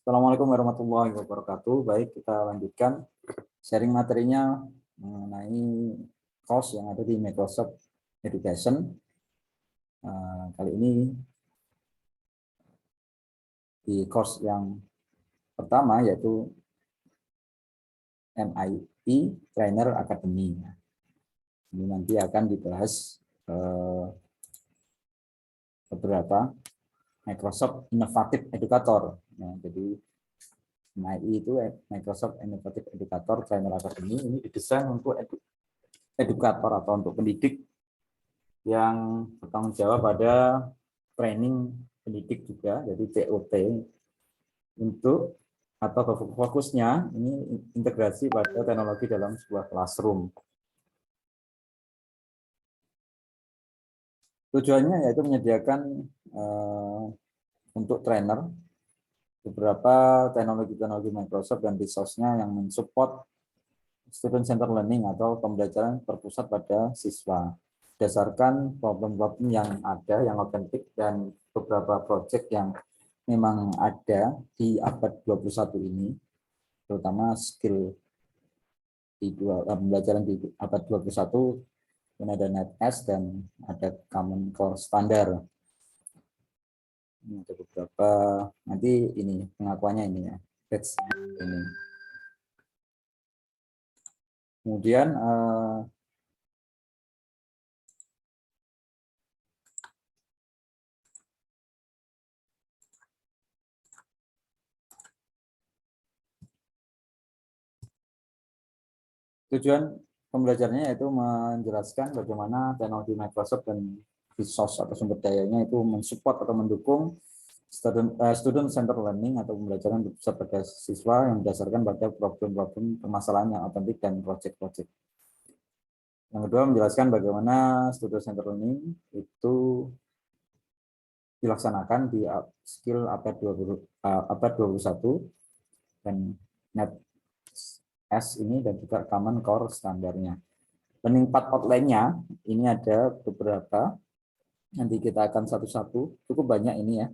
Assalamualaikum warahmatullahi wabarakatuh. Baik, kita lanjutkan sharing materinya mengenai course yang ada di Microsoft Education. Kali ini di course yang pertama yaitu MIT Trainer Academy. Ini nanti akan dibahas beberapa Microsoft Innovative Educator. Jadi MIT itu Microsoft Innovative Educator Trainer Academy ini didesain untuk edukator atau untuk pendidik yang bertanggung jawab pada training pendidik juga, jadi TOT untuk atau fokusnya ini integrasi pada teknologi dalam sebuah classroom. Tujuannya yaitu menyediakan untuk trainer beberapa teknologi-teknologi Microsoft dan resource-nya yang mensupport student center learning atau pembelajaran terpusat pada siswa berdasarkan problem-problem yang ada, yang otentik, dan beberapa project yang memang ada di abad 21 ini, terutama skill di pembelajaran di abad 21, ini ada NetS dan ada Common Core Standard. Ini ada beberapa, nanti ini pengakuannya ini ya, ini. Kemudian tujuan pembelajarannya yaitu menjelaskan bagaimana teknologi Microsoft dan resource atau sumber dayanya itu mensupport atau mendukung student center learning atau pembelajaran terpusat pada siswa yang berdasarkan pada problem-problem permasalahan yang otentik dan project-project. Yang kedua, menjelaskan bagaimana student center learning itu dilaksanakan di skill abad 21 dan NetS ini dan juga Common Core standarnya. Learning path outline-nya ini ada beberapa, nanti kita akan satu-satu, cukup banyak ini ya.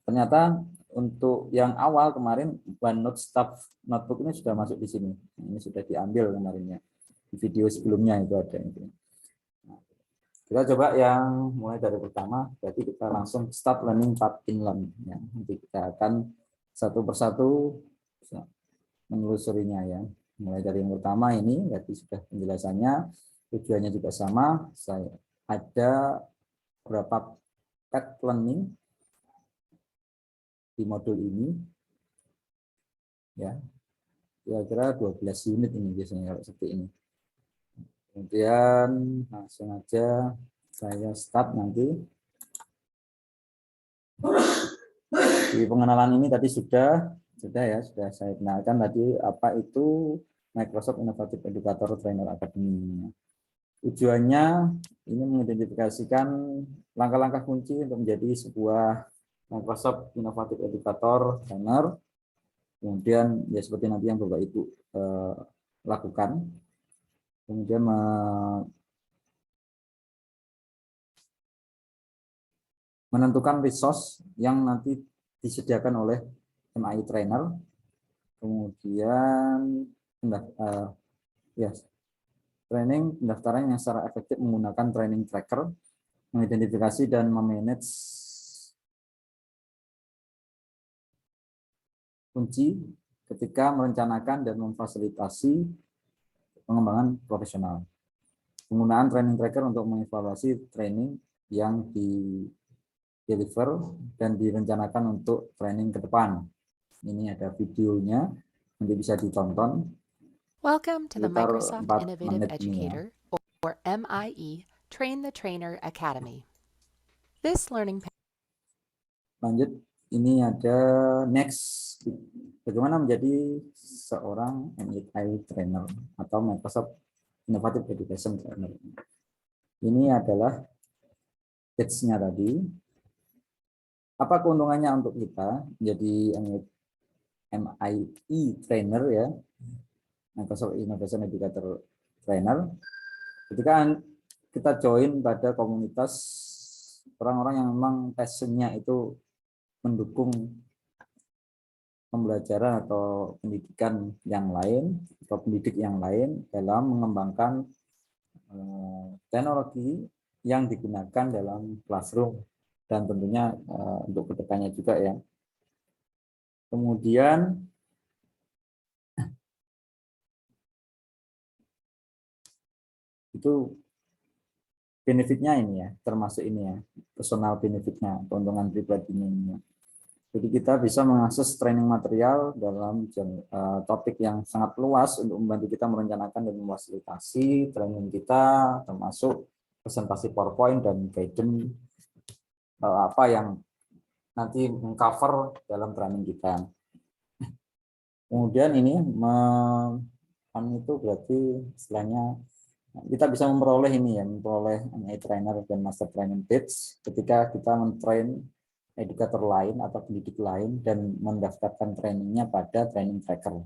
Ternyata untuk yang awal kemarin OneNote Staff Notebook ini sudah masuk di sini. Ini sudah diambil kemarinnya. Di video sebelumnya itu ada. Kita coba yang mulai dari pertama, jadi kita langsung start learning path inline. Ya, nanti kita akan satu persatu menelusurinya ya. Mulai dari yang pertama ini, jadi sudah penjelasannya, tujuannya juga sama. Saya ada beberapa path learning di modul ini, ya, kira-kira 12 unit ini biasanya kalau seperti ini. Kemudian langsung aja saya start nanti. Di pengenalan ini tadi sudah saya kenalkan tadi apa itu Microsoft Innovative Educator Trainer Academy. Tujuannya ini mengidentifikasikan langkah-langkah kunci untuk menjadi sebuah Microsoft Innovative Educator Trainer. Kemudian ya seperti nanti yang Bapak Ibu lakukan. Kemudian menentukan resource yang nanti disediakan oleh MI Trainer. Kemudian training pendaftaran yang secara efektif menggunakan training tracker, mengidentifikasi dan memanage kunci ketika merencanakan dan memfasilitasi pengembangan profesional. Penggunaan training tracker untuk mengevaluasi training yang di deliver dan direncanakan untuk training ke depan. Ini ada videonya, nanti bisa ditonton. Welcome to the Sekitar Microsoft 4 Innovative menit ini ya. Educator, or MIE, Train the Trainer Academy. This learning Lanjut, ini ada next, bagaimana menjadi seorang MIT trainer atau Microsoft Innovative Education Trainer. Ini adalah tips-nya tadi. Apa keuntungannya untuk kita menjadi MIE trainer ya, Microsoft Innovation Educator Trainer? Ketika kita join pada komunitas orang-orang yang memang passion-nya itu mendukung pembelajaran atau pendidikan yang lain atau pendidik yang lain dalam mengembangkan teknologi yang digunakan dalam classroom dan tentunya untuk kedepannya juga ya. Kemudian itu benefitnya ini ya, termasuk ini ya, personal benefitnya, keuntungan pribadinya ini. Jadi kita bisa mengakses training material dalam topik yang sangat luas untuk membantu kita merencanakan dan memfasilitasi training kita, termasuk presentasi PowerPoint dan guidance apa yang nanti mengcover dalam training kita. Kemudian ini itu berarti istilahnya kita bisa memperoleh ini ya, memperoleh MA trainer dan master training badge ketika kita mentrain edukator lain atau pendidik lain dan mendaftarkan trainingnya pada training tracker.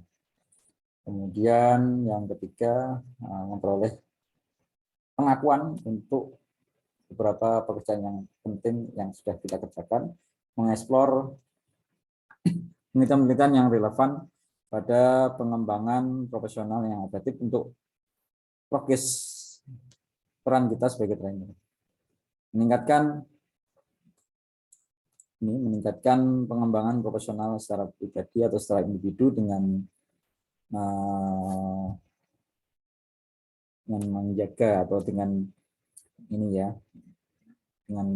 Kemudian yang ketiga memperoleh pengakuan untuk beberapa pekerjaan yang penting yang sudah kita kerjakan, mengeksplor penelitian-penelitian yang relevan pada pengembangan profesional yang efektif untuk progres peran kita sebagai trainer. Meningkatkan pengembangan profesional secara pribadi atau secara individu dengan menjaga atau dengan ini ya, dengan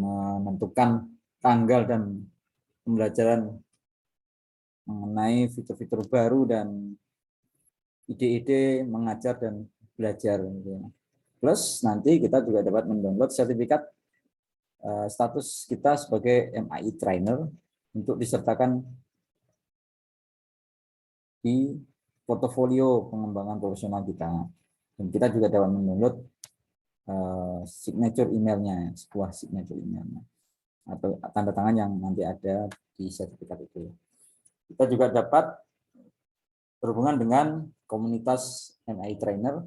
menentukan tanggal dan pembelajaran mengenai fitur-fitur baru dan ide-ide mengajar dan belajar. Plus nanti kita juga dapat mendownload sertifikat status kita sebagai MAI trainer untuk disertakan di portofolio pengembangan profesional kita. Dan kita juga dapat mendownload signature emailnya, sebuah signature emailnya atau tanda tangan yang nanti ada di sertifikat itu. Kita juga dapat berhubungan dengan komunitas MAI trainer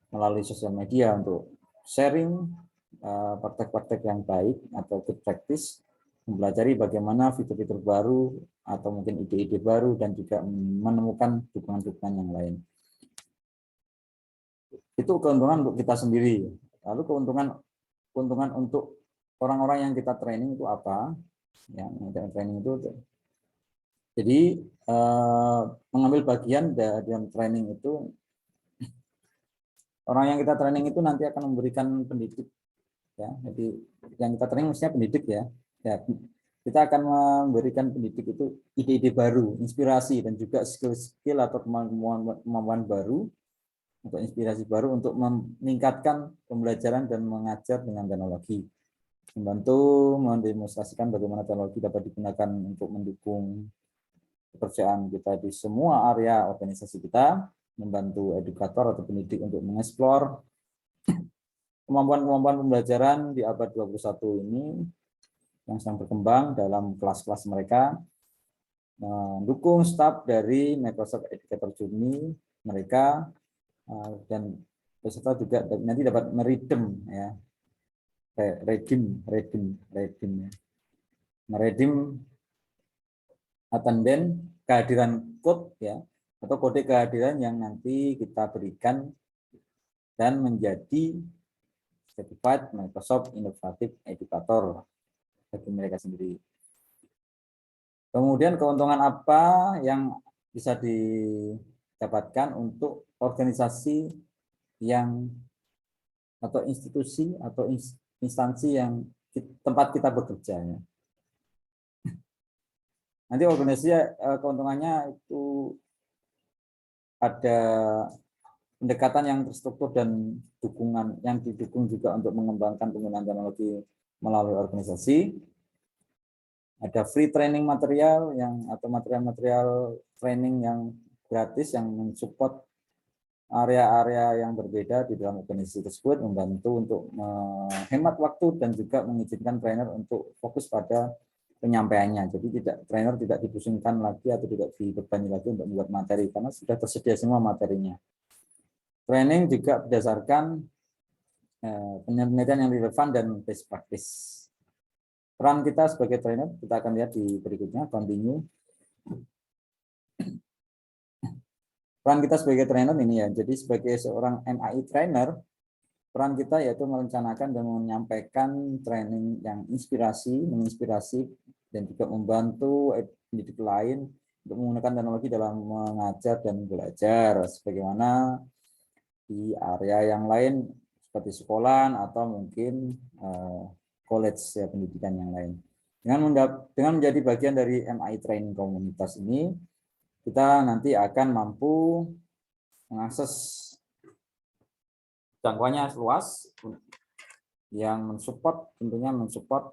melalui sosial media untuk sharing praktek-praktek yang baik atau good practice, mempelajari bagaimana fitur-fitur baru atau mungkin ide-ide baru dan juga menemukan dukungan-dukungan yang lain. Itu keuntungan untuk kita sendiri. Lalu keuntungan untuk orang-orang yang kita training itu apa? Yang training itu jadi mengambil bagian dalam training itu, orang yang kita training itu nanti akan memberikan pendidik ya. Jadi yang kita training mestinya pendidik ya. Kita akan memberikan pendidik itu ide-ide baru, inspirasi dan juga skill-skill atau kemampuan baru atau inspirasi baru untuk meningkatkan pembelajaran dan mengajar dengan teknologi. Membantu mendemonstrasikan bagaimana teknologi dapat digunakan untuk mendukung pekerjaan kita di semua area organisasi kita, membantu edukator atau pendidik untuk mengeksplor kemampuan-kemampuan pembelajaran di abad 21 ini yang sedang berkembang dalam kelas-kelas mereka, mendukung staf dari Microsoft Educator Journey mereka, dan peserta juga nanti dapat meredeem ya, meredeem attendance kehadiran code ya, atau kode kehadiran yang nanti kita berikan dan menjadi certified Microsoft Innovative Educator bagi mereka sendiri. Kemudian keuntungan apa yang bisa didapatkan untuk organisasi yang atau institusi atau instansi yang tempat kita bekerja ya. Nanti organisasi keuntungannya itu ada pendekatan yang terstruktur dan dukungan yang didukung juga untuk mengembangkan penggunaan teknologi melalui organisasi. Ada free training material atau material-material training yang gratis yang mensupport area-area yang berbeda di dalam organisasi tersebut, membantu untuk menghemat waktu dan juga mengizinkan trainer untuk fokus pada penyampaiannya. Jadi trainer tidak dipusingkan lagi atau tidak dibebani lagi untuk membuat materi karena sudah tersedia semua materinya. Training juga berdasarkan penelitian yang relevan dan best practice. Peran kita sebagai trainer kita akan lihat di berikutnya, continue. Peran kita sebagai trainer ini ya, jadi sebagai seorang MAI trainer, peran kita yaitu merencanakan dan menyampaikan training yang menginspirasi, dan juga membantu pendidik lain untuk menggunakan teknologi dalam mengajar dan belajar, sebagaimana di area yang lain seperti sekolah atau mungkin college ya, pendidikan yang lain. Dengan menjadi bagian dari MAI Training komunitas ini, kita nanti akan mampu mengakses jangkauannya luas yang tentunya mensupport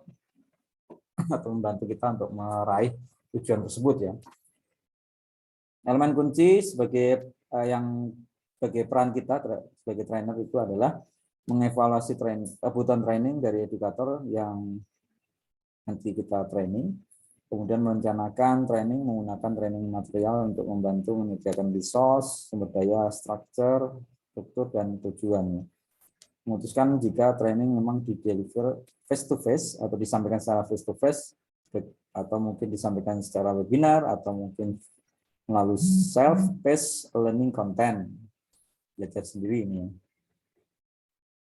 atau membantu kita untuk meraih tujuan tersebut ya. Elemen kunci sebagai peran kita sebagai trainer itu adalah mengevaluasi kebutuhan training dari edukator yang nanti kita training, kemudian merencanakan training menggunakan training material untuk membantu menyediakan resource, sumber daya, struktur, dan tujuannya. Memutuskan jika training memang di-deliver face-to-face atau disampaikan secara face-to-face, atau mungkin disampaikan secara webinar, atau mungkin melalui self-paced learning content, belajar sendiri ini.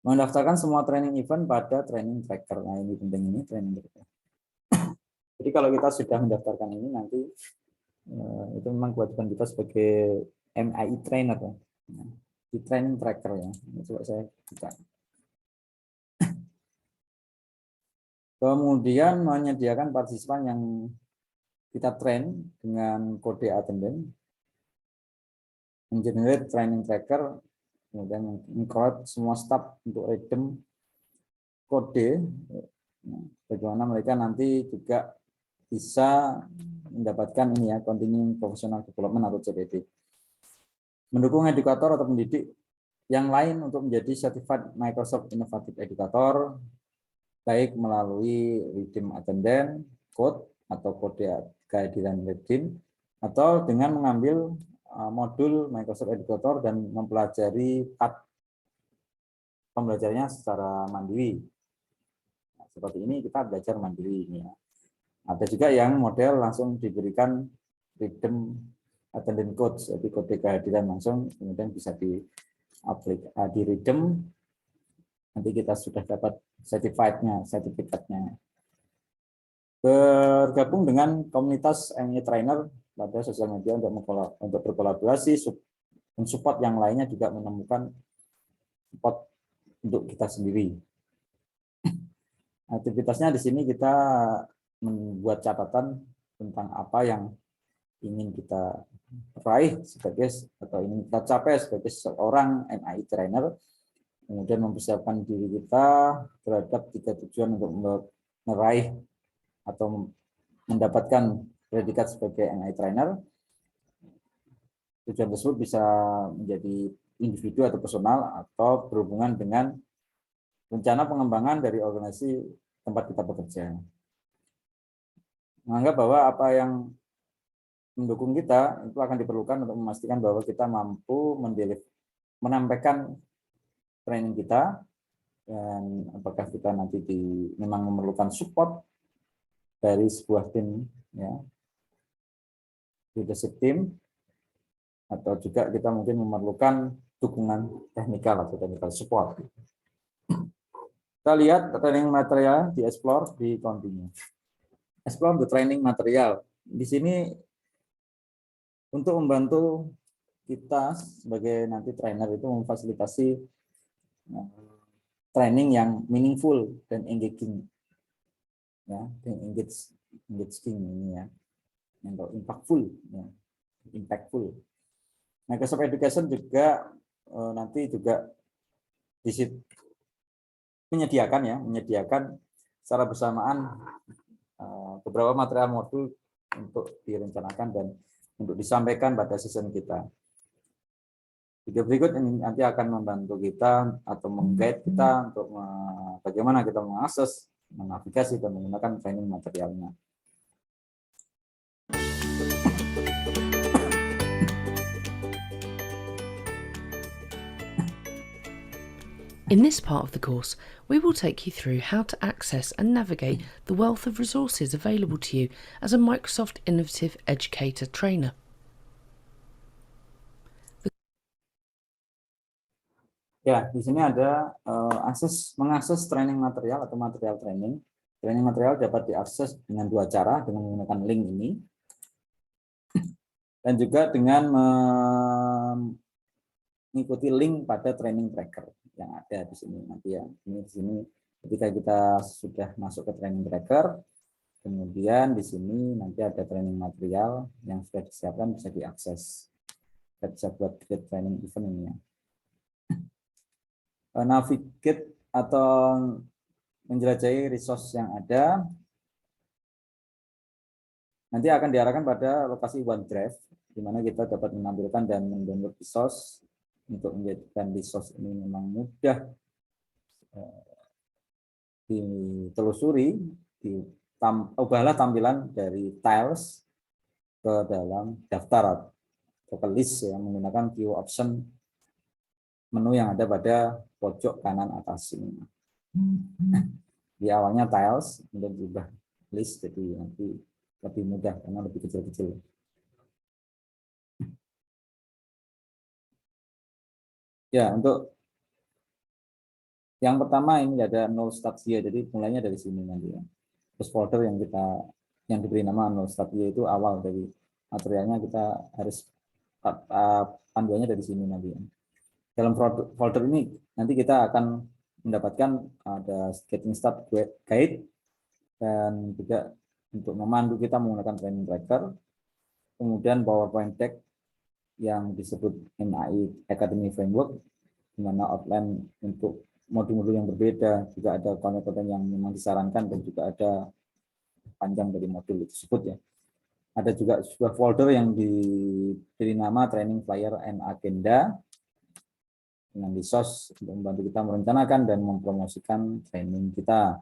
Mendaftarkan semua training event pada training tracker. Nah ini penting, ini training tracker. Jadi kalau kita sudah mendaftarkan ini nanti itu memang kewajiban kita sebagai MAI trainer ya. Di training tracker ya. Ini coba saya buka. Kemudian menyediakan partisipan yang kita train dengan kode attendance, mengenerate training tracker, kemudian mengcrowd semua staff untuk redeem kode, bagaimana mereka nanti juga bisa mendapatkan ini ya, continuing professional development atau CPD. Mendukung edukator atau pendidik yang lain untuk menjadi certified Microsoft Innovative Educator, baik melalui redeem attendance code atau kode kehadiran redeem, atau dengan mengambil modul Microsoft Educator dan mempelajari pembelajarannya secara mandiri. Nah, seperti ini kita belajar mandiri ini ya. Ada juga yang model langsung diberikan redeem attendance code, jadi kode kehadiran langsung, kemudian bisa di redeem, nanti kita sudah dapat sertifikatnya. Bergabung dengan komunitas MAI Trainer pada sosial media untuk berkolaborasi, mensupport yang lainnya juga menemukan support untuk kita sendiri. Aktivitasnya di sini kita membuat catatan tentang apa yang ingin kita raih atau ingin kita capai sebagai seorang MAI trainer, kemudian mempersiapkan diri kita terhadap 3 tujuan untuk meraih atau mendapatkan predikat sebagai MAI trainer. Tujuan tersebut bisa menjadi individu atau personal atau berhubungan dengan rencana pengembangan dari organisasi tempat kita bekerja. Menganggap bahwa apa yang mendukung kita itu akan diperlukan untuk memastikan bahwa kita mampu menyampaikan training kita, dan apakah kita nanti memang memerlukan support dari sebuah tim ya, leadership team, atau juga kita mungkin memerlukan dukungan teknikal atau technical support. Kita lihat training material di explore, di continue. Explore the training material. Di sini untuk membantu kita sebagai nanti trainer itu memfasilitasi training yang meaningful dan engaging. Ya, engaging ini ya. Yang impactful ya. Impactful. Microsoft Education juga nanti juga menyediakan secara bersamaan beberapa material modul untuk direncanakan dan untuk disampaikan pada season kita. Video berikut ini nanti akan membantu kita atau meng-guide kita untuk bagaimana kita mengakses, menavigasi, dan menggunakan training materialnya. In this part of the course, we will take you through how to access and navigate the wealth of resources available to you as a Microsoft Innovative Educator trainer. Ya, di sini ada mengakses training material atau material training. Training material dapat diakses dengan dua cara, dengan menggunakan link ini, dan juga dengan mengikuti link pada training tracker yang ada di sini nanti ya. Ini di sini ketika kita sudah masuk ke training tracker, kemudian di sini nanti ada training material yang sudah disiapkan bisa diakses. Kita bisa buat create training event ini ya. Navigate atau menjelajahi resource yang ada nanti akan diarahkan pada lokasi OneDrive di mana kita dapat menampilkan dan mendownload resource. Untuk menjadikan resource ini memang mudah ditelusuri, ubahlah tampilan dari tiles ke dalam daftar atau ke list yang menggunakan view option menu yang ada pada pojok kanan atas ini. Di awalnya tiles, kemudian diubah list, jadi nanti lebih mudah karena lebih kecil-kecil. Ya, untuk yang pertama ini ada null start here, jadi mulainya dari sini nanti ya. Terus folder yang diberi nama null start here itu awal dari materialnya, kita harus panduannya dari sini nanti ya. Dalam folder ini nanti kita akan mendapatkan ada getting start guide dan juga untuk memandu kita menggunakan training tracker, kemudian PowerPoint deck yang disebut MAI Academy Framework, di mana outline untuk modul-modul yang berbeda, juga ada konten-konten yang memang disarankan dan juga ada panjang dari modul tersebut ya. Ada juga sebuah folder yang diberi nama Training Flyer and Agenda dengan resource untuk membantu kita merencanakan dan mempromosikan training kita.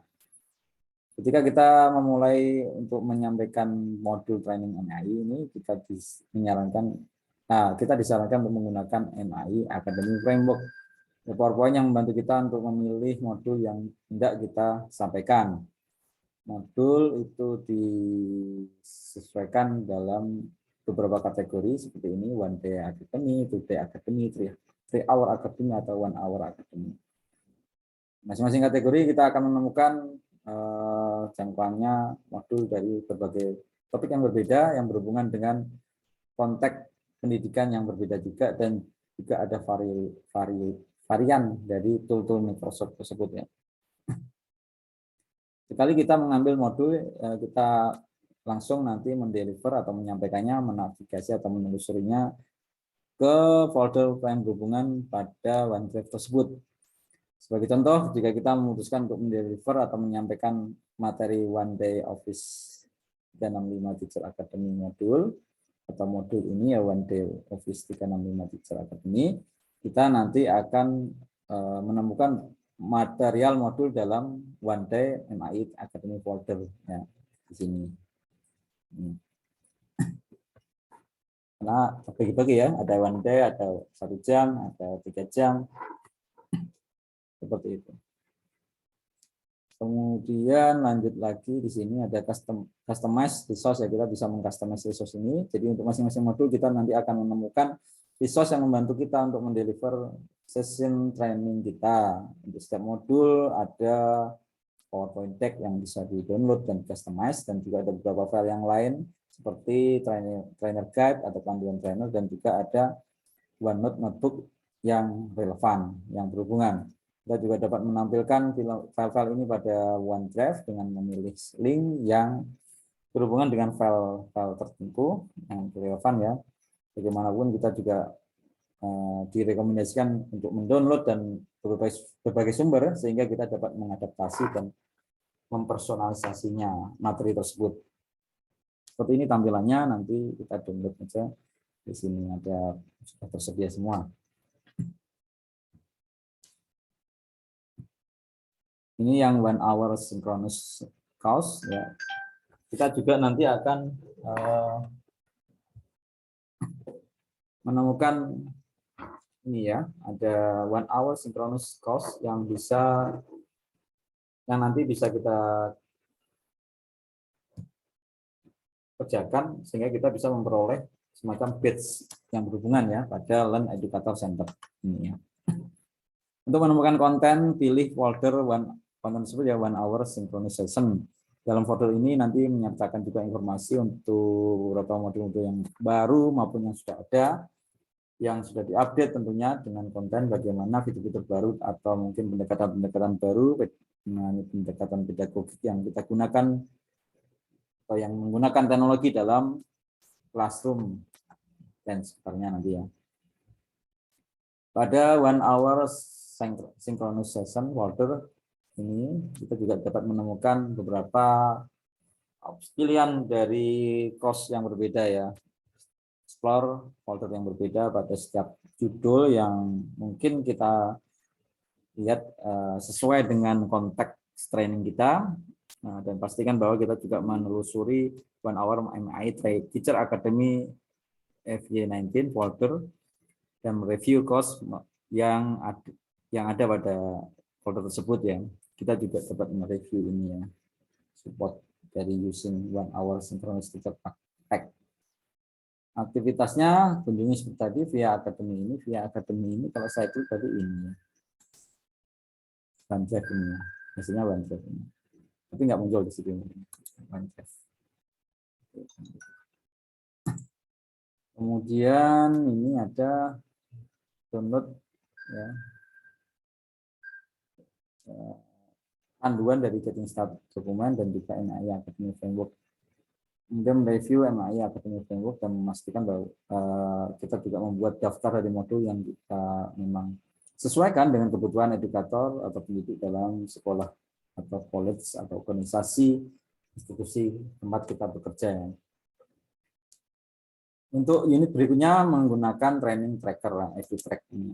Ketika kita memulai untuk menyampaikan modul training MAI ini, kita disarankan untuk menggunakan MAI Academy Framework. PowerPoint yang membantu kita untuk memilih modul yang hendak kita sampaikan. Modul itu disesuaikan dalam beberapa kategori seperti ini: One Day Academy, Two Day Academy, Three Hour Academy, atau One Hour Academy. Masing-masing kategori kita akan menemukan jangkauannya modul dari berbagai topik yang berbeda yang berhubungan dengan konteks pendidikan yang berbeda juga, dan juga ada varian dari tool-tool Microsoft tersebut ya. Sekali kita mengambil modul, kita langsung nanti mendeliver atau menyampaikannya, menavigasi atau menelusurinya ke folder yang berhubungan pada OneDrive tersebut. Sebagai contoh, jika kita memutuskan untuk mendeliver atau menyampaikan materi One Day Office 365 Teacher Academy modul, atau modul ini ya One Day Office 365 Teacher Academy, kita nanti akan menemukan material modul dalam One Day MAI Academy folder ya, di sini. Karena bagi-bagi ya, ada one day, ada 1 jam, ada 3 jam, seperti itu. Kemudian lanjut lagi di sini ada customize resource ya, kita bisa mengcustomize resource ini. Jadi untuk masing-masing modul kita nanti akan menemukan resource yang membantu kita untuk mendeliver session training kita. Untuk setiap modul ada PowerPoint deck yang bisa di-download dan customize, dan juga ada beberapa file yang lain seperti trainer guide atau panduan trainer, dan juga ada OneNote notebook yang relevan, yang berhubungan. Kita juga dapat menampilkan file-file ini pada OneDrive dengan memilih link yang berhubungan dengan file-file tertentu yang relevan ya. Bagaimanapun kita juga direkomendasikan untuk mendownload dan berbagai sumber sehingga kita dapat mengadaptasi dan mempersonalisasinya materi tersebut. Seperti ini tampilannya, nanti kita download saja. Di sini ada sudah tersedia semua. Ini yang 1 hour synchronous course ya. Kita juga nanti akan menemukan ini ya, ada 1 hour synchronous course yang nanti bisa kita kerjakan sehingga kita bisa memperoleh semacam badge yang berhubungan ya pada Learn Educator Center ini ya. Untuk menemukan konten, pilih folder konten tersebut ya 1 hour synchronization. Dalam folder ini nanti menyertakan juga informasi untuk beberapa modul-modul yang baru maupun yang sudah ada, yang sudah diupdate tentunya dengan konten bagaimana fitur-fitur baru atau mungkin pendekatan-pendekatan baru dengan pendekatan pedagogik yang kita gunakan atau yang menggunakan teknologi dalam classroom dan sekitarnya nanti ya. Pada 1 hour synchronization folder ini kita juga dapat menemukan beberapa pilihan dari course yang berbeda ya. Explore folder yang berbeda pada setiap judul yang mungkin kita lihat sesuai dengan konteks training kita. Nah, dan pastikan bahwa kita juga menelusuri 1 hour MI Teacher Academy FY19 folder dan review course yang ada pada folder tersebut ya. Kita juga dapat mereview ini ya, support dari using 1 hour synchronous teacher pack. Aktivitasnya kunjungi seperti tadi via akademi ini kalau saya klik tadi ini ya. OneDrive ini ya. Hasilnya OneDrive ini. Tapi nggak muncul di situ. OneDrive. Kemudian ini ada download ya, panduan dari Getting Started dokumen dan juga MAI Academy Framework. Kemudian mereview MAI Academy Framework dan memastikan bahwa kita juga membuat daftar dari modul yang kita memang sesuaikan dengan kebutuhan edukator atau pendidik dalam sekolah atau college atau organisasi institusi tempat kita bekerja. Untuk unit berikutnya menggunakan training tracker EduTrack ini.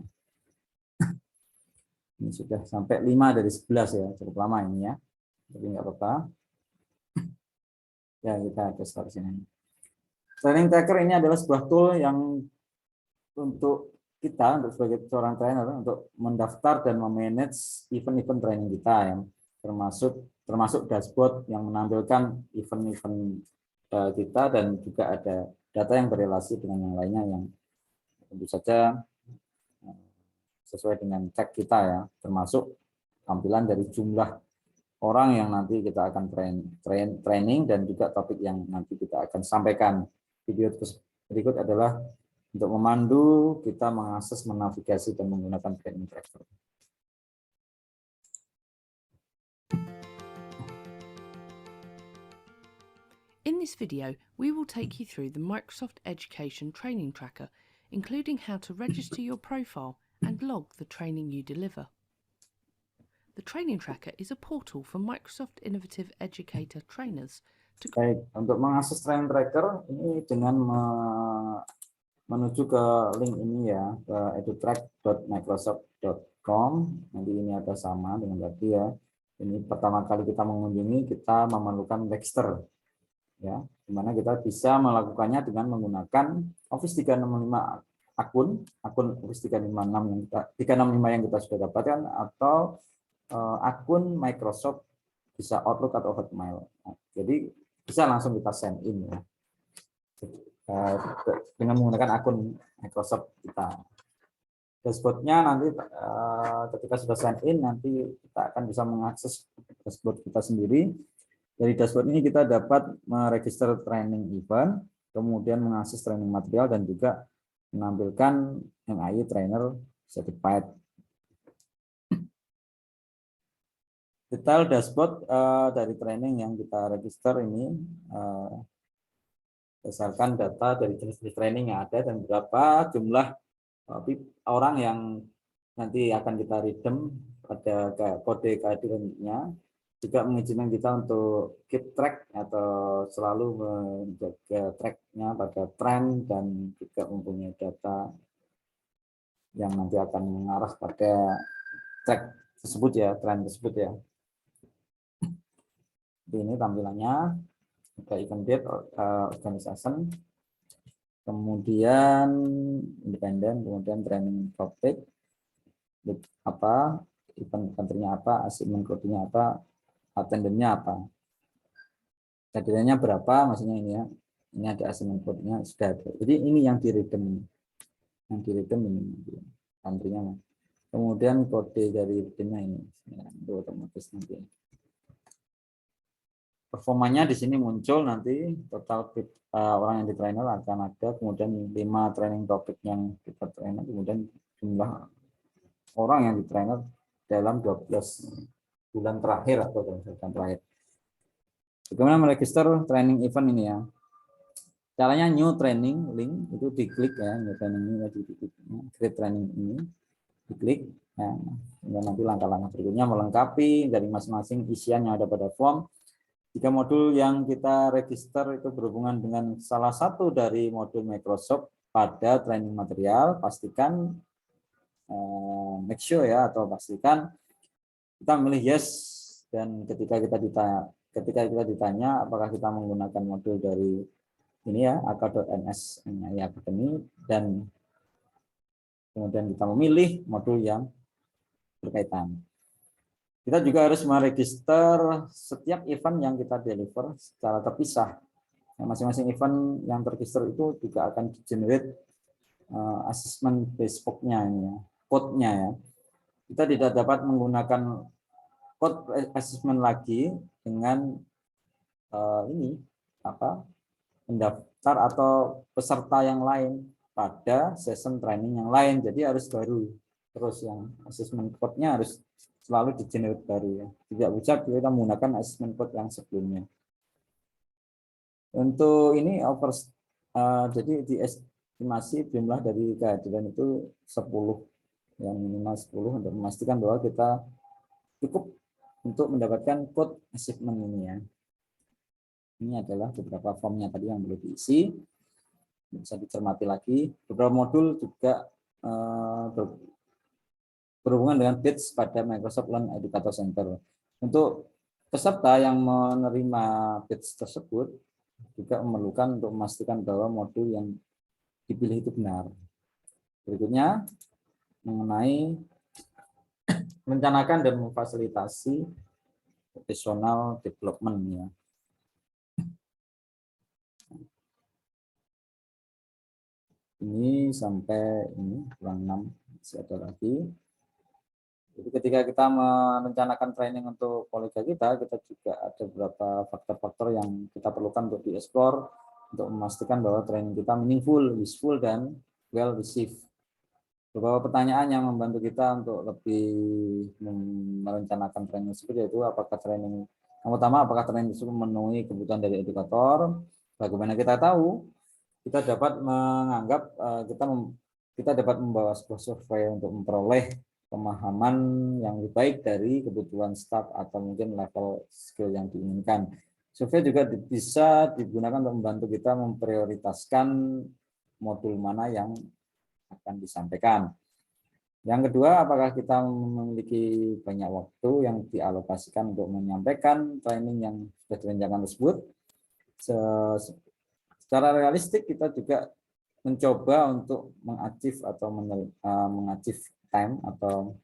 Ini sudah sampai 5 dari 11 ya, cukup lama ini ya. Jadi nggak apa-apa. Ya, kita ke sini. Training tracker ini adalah sebuah tool yang untuk kita, untuk sebagai seorang trainer, untuk mendaftar dan memanage event-event training kita yang termasuk dashboard yang menampilkan event-event kita dan juga ada data yang berrelasi dengan yang lainnya yang tentu saja sesuai dengan track kita ya, termasuk tampilan dari jumlah orang yang nanti kita akan training dan juga topik yang nanti kita akan sampaikan. Video berikut adalah untuk memandu kita mengakses, menavigasi dan menggunakan training tracker. In this video, we will take you through the Microsoft Education Training Tracker, including how to register your profile and log the training you deliver. The Training Tracker is a portal for Microsoft Innovative Educator trainers to... Baik, untuk mengakses training tracker ini dengan menuju ke link ini ya, ke edutrack.microsoft.com. Nanti ini ada sama dengan tadi ya. Ini pertama kali kita mengunjungi, kita memerlukan register ya, dimana kita bisa melakukannya dengan menggunakan Office 365 akun Office 365 yang kita sudah dapatkan atau akun Microsoft, bisa Outlook atau Hotmail. Nah, jadi bisa langsung kita sign in ya, dengan menggunakan akun Microsoft kita. Dashboardnya nanti ketika sudah sign in nanti kita akan bisa mengakses dashboard kita sendiri. Dari dashboard ini kita dapat meregister training event, kemudian mengakses training material dan juga menampilkan MAI Trainer Certified. Detail dashboard dari training yang kita register ini berdasarkan data dari jenis training yang ada dan berapa jumlah orang yang nanti akan kita redeem pada kode keahliannya. Juga mengizinkan kita untuk keep track atau selalu menjaga tracknya pada tren dan juga mempunyai data yang nanti akan mengarah pada track tersebut ya, tren tersebut ya. Ini tampilannya, ada event date, organization, kemudian independen, kemudian training topik, apa, event country-nya apa, assignment code-nya apa, attendennya apa, hadirannya berapa, maksudnya ini ya, ini ada assignment code-nya sudah ada. Jadi ini yang di redeem ini country-nya. Kemudian kode dari rutinnya ini, ya, itu otomatis nanti. Performanya di sini muncul nanti total orang yang di trainer akan ada, kemudian 5 training topik yang kita trainer, kemudian jumlah orang yang di trainer dalam 12 bulan terakhir atau dalam bulan terakhir. Bagaimana meregister training event ini ya? Caranya new training link itu diklik ya, new training ini diklik, create training ini diklik. Ya. Dan nanti langkah-langkah berikutnya melengkapi dari masing-masing isian yang ada pada form. Jika modul yang kita register itu berhubungan dengan salah satu dari modul Microsoft pada training material, pastikan make sure ya, atau pastikan kita memilih yes. Dan ketika kita ditanya apakah kita menggunakan modul dari ini ya, aka.ns Academy, dan kemudian kita memilih modul yang berkaitan. Kita juga harus meregister setiap event yang kita deliver secara terpisah. Masing-masing event yang terregister itu juga akan di-generate assessment bespoke-nya ini ya, code-nya ya. Kita tidak dapat menggunakan code assessment lagi dengan pendaftar atau peserta yang lain pada session training yang lain. Jadi harus baru. Terus yang assessment code-nya harus selalu di-generate baru ya. Tidak bisa kita menggunakan assessment code yang sebelumnya. Untuk ini jadi diestimasi jumlah dari kehadiran itu 10, yang minimal 10 untuk memastikan bahwa kita cukup untuk mendapatkan code achievement ini ya. Ini adalah beberapa formnya tadi yang perlu diisi, bisa dicermati lagi. Beberapa modul juga berhubungan dengan batch pada Microsoft Learn Educator Center. Untuk peserta yang menerima batch tersebut juga memerlukan untuk memastikan bahwa modul yang dipilih itu benar. Berikutnya mengenai merencanakan dan memfasilitasi professional development ya. Ini sampai ini kurang 6, masih ada lagi. Jadi ketika kita merencanakan training untuk kolega kita juga ada beberapa faktor-faktor yang kita perlukan untuk dieksplor untuk memastikan bahwa training kita meaningful, useful, dan well received. Beberapa pertanyaan yang membantu kita untuk lebih merencanakan training tersebut yaitu apakah training yang pertama, apakah training tersebut memenuhi kebutuhan dari edukator? Bagaimana kita tahu? Kita dapat menganggap kita dapat membawa sebuah survei untuk memperoleh pemahaman yang lebih baik dari kebutuhan staff atau mungkin level skill yang diinginkan. Survei juga bisa digunakan untuk membantu kita memprioritaskan modul mana yang akan disampaikan. Yang kedua, apakah kita memiliki banyak waktu yang dialokasikan untuk menyampaikan training yang sudah direncanakan tersebut. Secara realistik kita juga mencoba untuk mengacif time atau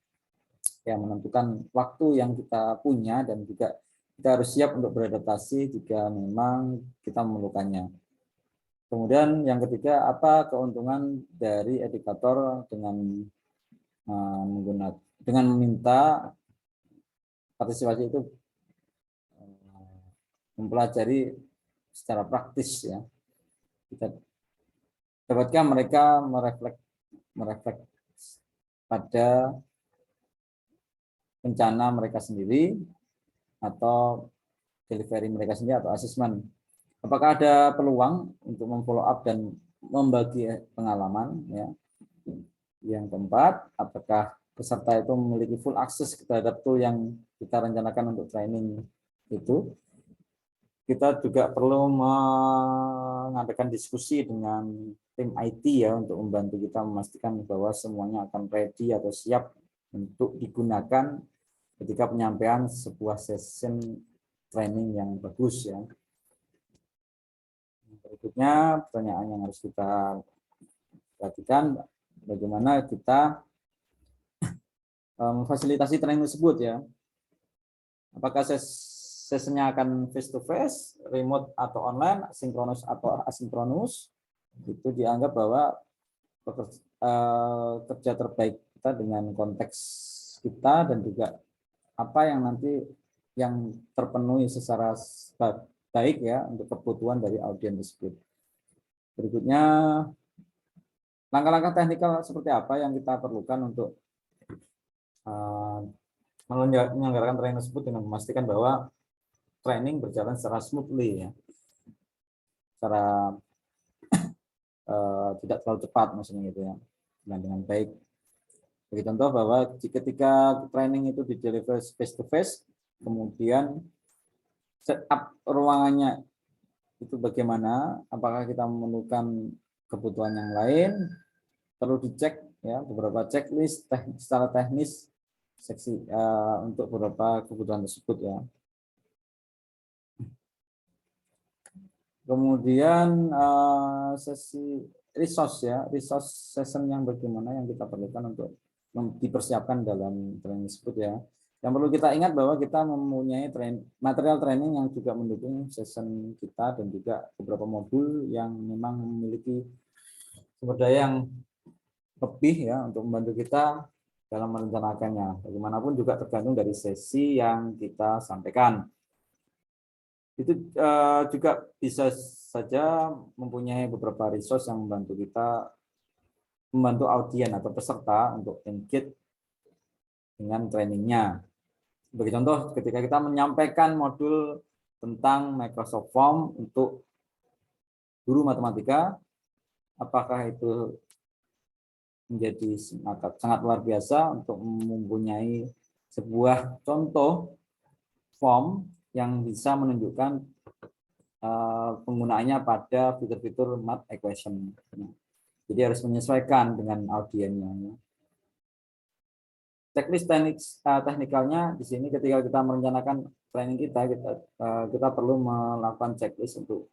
ya menentukan waktu yang kita punya, dan juga kita harus siap untuk beradaptasi jika memang kita memerlukannya. Kemudian yang ketiga, apa keuntungan dari edukator dengan meminta partisipasi itu mempelajari secara praktis ya. Kita dapatkah mereka mereflek pada rencana mereka sendiri atau delivery mereka sendiri atau asesmen. Apakah ada peluang untuk memfollow up dan membagi pengalaman ya. Yang keempat, apakah peserta itu memiliki full akses terhadap tool yang kita rencanakan untuk training itu. Kita juga perlu mengadakan diskusi dengan tim IT ya untuk membantu kita memastikan bahwa semuanya akan ready atau siap untuk digunakan ketika penyampaian sebuah session training yang bagus ya. Berikutnya pertanyaan yang harus kita perhatikan, bagaimana kita memfasilitasi training tersebut ya. Apakah sessionnya akan face to face, remote atau online, sinkronus atau asinkronus, itu dianggap bahwa kerja terbaik kita dengan konteks kita dan juga apa yang nanti yang terpenuhi secara baik ya untuk kebutuhan dari audiens tersebut. Berikutnya, langkah-langkah teknikal seperti apa yang kita perlukan untuk menyelenggarakan training tersebut dengan memastikan bahwa training berjalan secara smoothly ya, secara tidak terlalu cepat maksudnya gitu ya, dengan baik. Bagi contoh bahwa ketika training itu di deliver face to face, kemudian setup ruangannya itu bagaimana, apakah kita memerlukan kebutuhan yang lain, perlu dicek ya beberapa checklist secara teknis seksi untuk beberapa kebutuhan tersebut ya. Kemudian sesi resource session yang bagaimana yang kita perlukan untuk dipersiapkan dalam training tersebut ya. Yang perlu kita ingat bahwa kita mempunyai material training yang juga mendukung session kita dan juga beberapa modul yang memang memiliki sumber daya yang lebih ya untuk membantu kita dalam merencanakannya. Bagaimanapun juga tergantung dari sesi yang kita sampaikan. Itu juga bisa saja mempunyai beberapa resource yang membantu kita, membantu audiens atau peserta untuk engage dengan trainingnya. Sebagai contoh, ketika kita menyampaikan modul tentang Microsoft Form untuk guru matematika, apakah itu menjadi sangat luar biasa untuk mempunyai sebuah contoh form yang bisa menunjukkan penggunaannya pada fitur-fitur math equation. Jadi harus menyesuaikan dengan audiensnya. Checklist teknikalnya di sini ketika kita merencanakan training kita perlu melakukan checklist untuk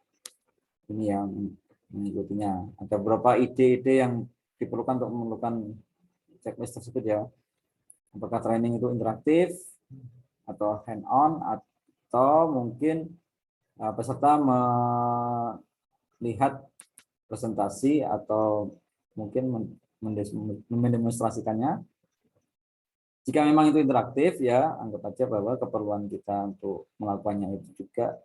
ini yang mengikutinya. Ada beberapa ide-ide yang diperlukan untuk memerlukan checklist tersebut ya. Apakah training itu interaktif atau hand on atau mungkin peserta melihat presentasi atau mungkin mendemonstrasikannya. Jika memang itu interaktif ya, anggap aja bahwa keperluan kita untuk melakukannya itu juga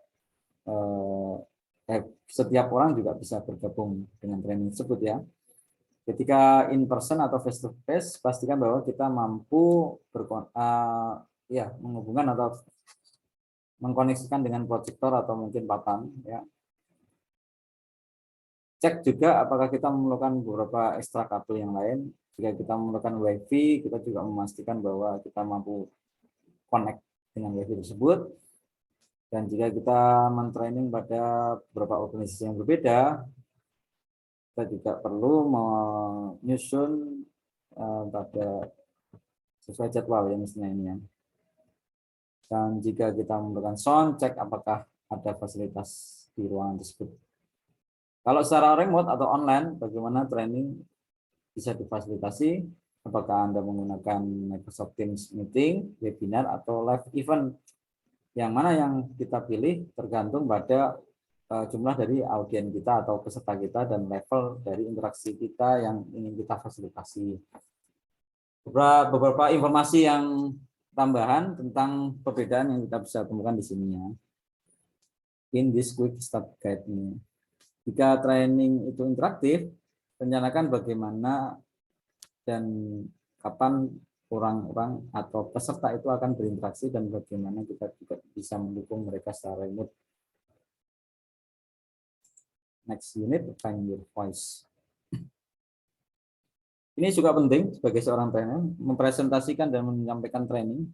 setiap orang juga bisa bergabung dengan training tersebut ya. Ketika in person atau face to face, pastikan bahwa kita mampu menghubungkan atau mengkoneksikan dengan proyektor atau mungkin papan ya. Cek juga apakah kita memerlukan beberapa ekstra kabel yang lain. Jika kita memerlukan WiFi, kita juga memastikan bahwa kita mampu connect dengan WiFi tersebut. Dan jika kita mentraining pada beberapa organisasi yang berbeda, kita juga perlu menyusun pada sesuai jadwal ya mestinya ini ya. Dan jika kita memerlukan sound, cek apakah ada fasilitas di ruangan tersebut. Kalau secara remote atau online, bagaimana training bisa difasilitasi? Apakah Anda menggunakan Microsoft Teams meeting, webinar, atau live event? Yang mana yang kita pilih tergantung pada jumlah dari audiens kita atau peserta kita dan level dari interaksi kita yang ingin kita fasilitasi. Beberapa informasi yang tambahan tentang perbedaan yang kita bisa temukan di sini ya. In this quick start guide ini. Jika training itu interaktif, rencanakan bagaimana dan kapan orang-orang atau peserta itu akan berinteraksi dan bagaimana kita juga bisa mendukung mereka secara remote. Next unit, find your voice. Ini juga penting sebagai seorang trainer, mempresentasikan dan menyampaikan training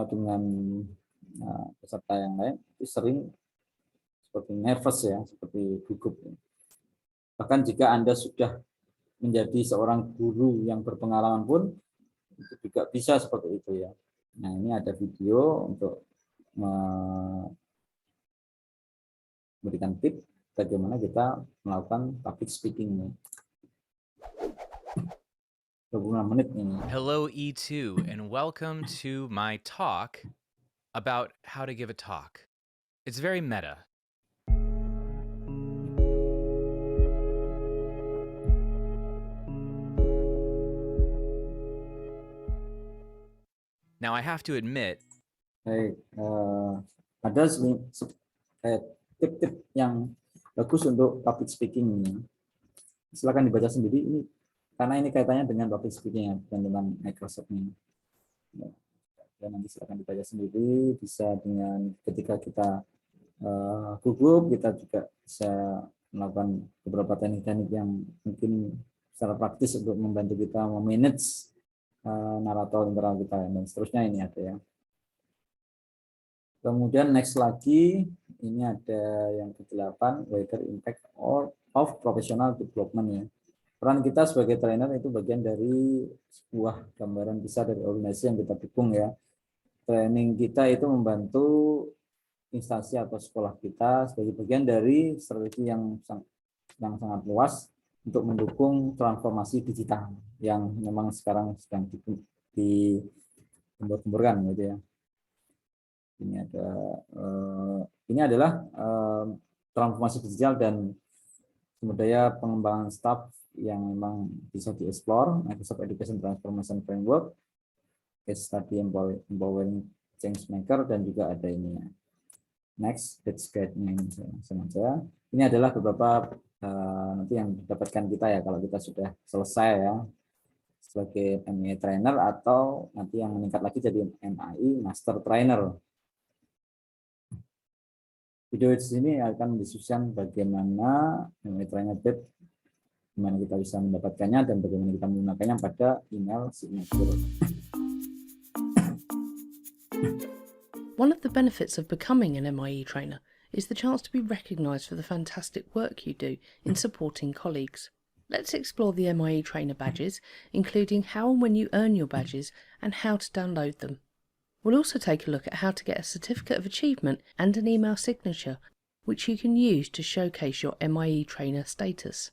dengan peserta yang lain itu sering seperti nervous ya, seperti gugup. Bahkan jika Anda sudah menjadi seorang guru yang berpengalaman pun itu juga bisa seperti itu ya. Nah ini ada video untuk memberikan tips bagaimana kita melakukan public speaking. 26 menit ini. Hello, E2, and welcome to my talk about how to give a talk. It's very meta. Now, I have to admit, Baik, ada tip-tip yang bagus untuk public speaking ini. Silakan dibaca sendiri ini karena ini kaitannya dengan public speaking ya, bukan tentang Microsoft ini. Ya, nanti silakan dibaca sendiri. Bisa dengan ketika kita gugup, kita juga bisa melakukan beberapa teknik-teknik yang mungkin secara praktis untuk membantu kita memanage narator internal kita dan seterusnya ini ada ya. Kemudian next lagi ini ada yang ke-8 wider impact of professional development ya. Peran kita sebagai trainer itu bagian dari sebuah gambaran besar dari organisasi yang kita dukung ya. Training kita itu membantu instansi atau sekolah kita sebagai bagian dari strategi yang sangat luas untuk mendukung transformasi digital yang memang sekarang sedang digembur-gemburkan gitu ya. Ini adalah transformasi digital dan sumber daya pengembangan staff yang memang bisa dieksplor. Microsoft Education Transformation Framework, case study empowering change maker, dan juga ada ini ya. Next, page guide-nya ini saja. Ini adalah beberapa nanti yang didapatkan kita ya kalau kita sudah selesai ya sebagai MI trainer atau nanti yang meningkat lagi jadi MI Master Trainer. Video di sini akan mendiskusikan bagaimana MI Trainer Bed, bagaimana kita bisa mendapatkannya dan bagaimana kita menggunakannya pada email signature. One of the benefits of becoming an MIE trainer is the chance to be recognised for the fantastic work you do in supporting colleagues. Let's explore the MIE trainer badges, including how and when you earn your badges and how to download them. We'll also take a look at how to get a certificate of achievement and an email signature, which you can use to showcase your MIE trainer status.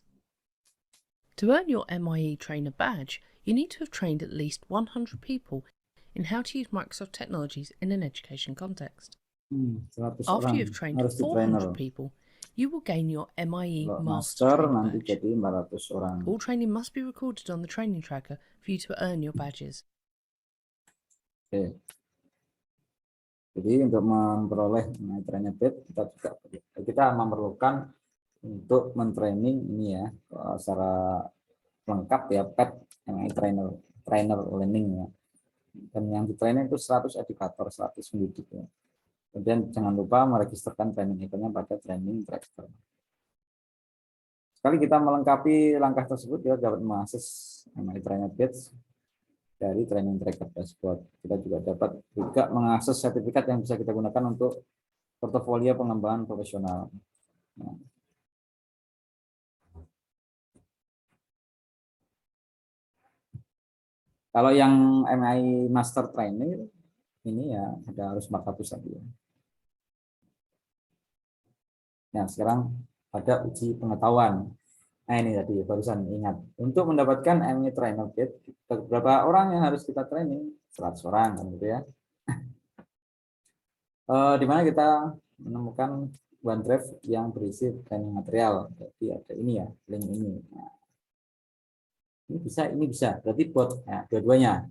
To earn your MIE trainer badge, you need to have trained at least 100 people in how to use Microsoft technologies in an education context. 100 After orang you have trained harus 400 di-trainer. people, you will gain your MIE Kalau Master master Trainer nanti badge. jadi 400 orang. All training must be recorded on the training tracker for you to earn your badges. Oke. Jadi untuk memperoleh trainer bed kita memerlukan untuk mentraining ini ya secara lengkap ya pet MI trainer learning ya. Dan yang di training itu 100 edukator, 100 pendidik ya. Kemudian jangan lupa meregisterkan training eventnya pada training tracker. Sekali kita melengkapi langkah tersebut, kita dapat mengakses MI trainer badge dari training tracker dashboard. Kita juga dapat mengakses sertifikat yang bisa kita gunakan untuk portofolio pengembangan profesional. Nah. Kalau yang MI Master Trainer ini ya ada harus 400 tadi ya. Nah, sekarang ada uji pengetahuan. Nah, ini tadi barusan ingat. Untuk mendapatkan MI Trainer Badge, berapa orang yang harus kita training? 100 orang kan gitu ya. Di mana kita menemukan OneDrive yang berisi training material. Jadi ada ini ya, link ini. Nah, ini bisa. Berarti buat ya, dua-duanya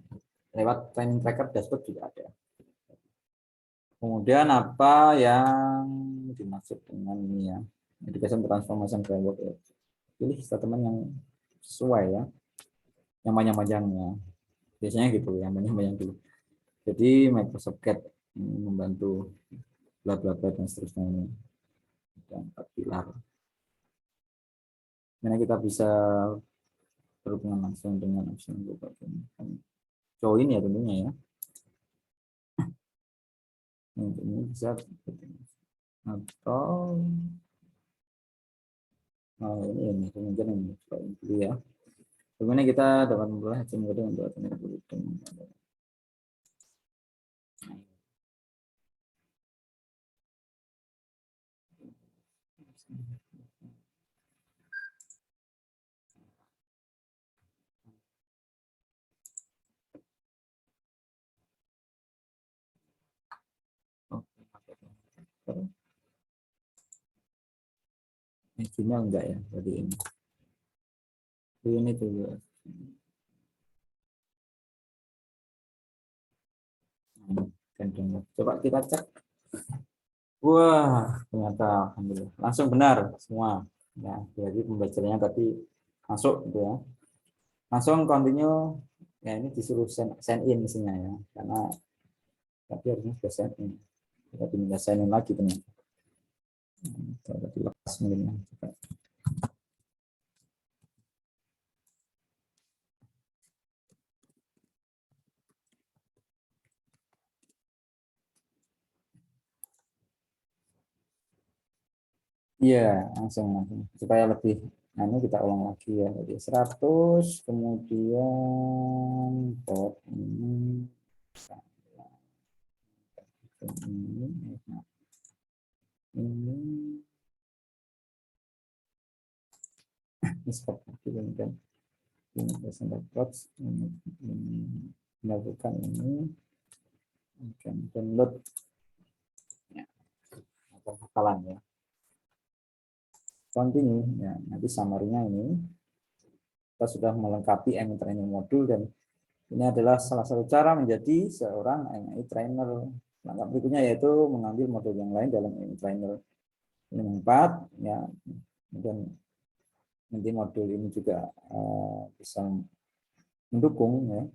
lewat training tracker dashboard juga ada. Kemudian apa yang dimaksud dengan ini ya, Education Transformation Framework ya. Pilih statement yang sesuai ya, yang panjang-panjangnya. Biasanya gitu, yang panjang-panjang dulu. Jadi Microsoft Get membantu bla bla bla dan seterusnya ini. Dan 4 pilar. Mana kita bisa berhubungan langsung dengan option join ya tentunya ya. Ini bisa atau ini kemudian ini dulu ya. Bagaimana kita dapat memulai kemudian untuk Gmail enggak ya tadi ini tuh dan download. Coba kita cek. Wah, ternyata alhamdulillah langsung benar semua. Ya, jadi pembelajarannya tadi masuk gitu ya. Langsung continue. Ya, ini disuruh sign in mestinya ya, karena tapi harusnya sudah sign in. Kita diminta sign in lagi ternyata. Coba dilepas mungkin ya. Coba. Iya, langsung supaya lebih kita ulang lagi ya. Jadi 100 kemudian dot ini ini seperti kemudian ini persen plots ini melakukan ini akan download ya, atau hafalan ya. Continue ya, nanti summary-nya ini kita sudah melengkapi MI training modul dan ini adalah salah satu cara menjadi seorang MI trainer. Langkah berikutnya yaitu mengambil modul yang lain dalam MI trainer. Ini 4 ya, dan nanti modul ini juga bisa mendukung ya.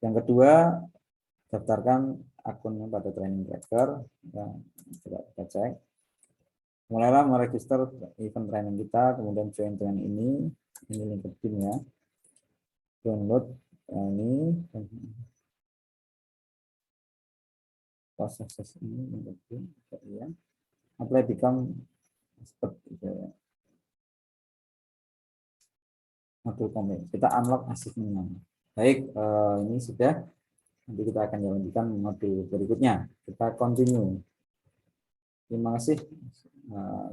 Yang kedua, daftarkan akunnya pada training tracker ya, coba kita cek. Mulailah meregister event training kita, kemudian join training ini LinkedIn ya, download ini proses ini LinkedIn ya, apply become expert gitu ya. Modul komplek, kita unlock achievement-nya. Baik, ini sudah. Nanti kita akan lanjutkan modul berikutnya. Kita continue. Terima kasih.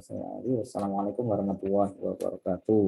Saya Ari. Wassalamualaikum warahmatullahi wabarakatuh.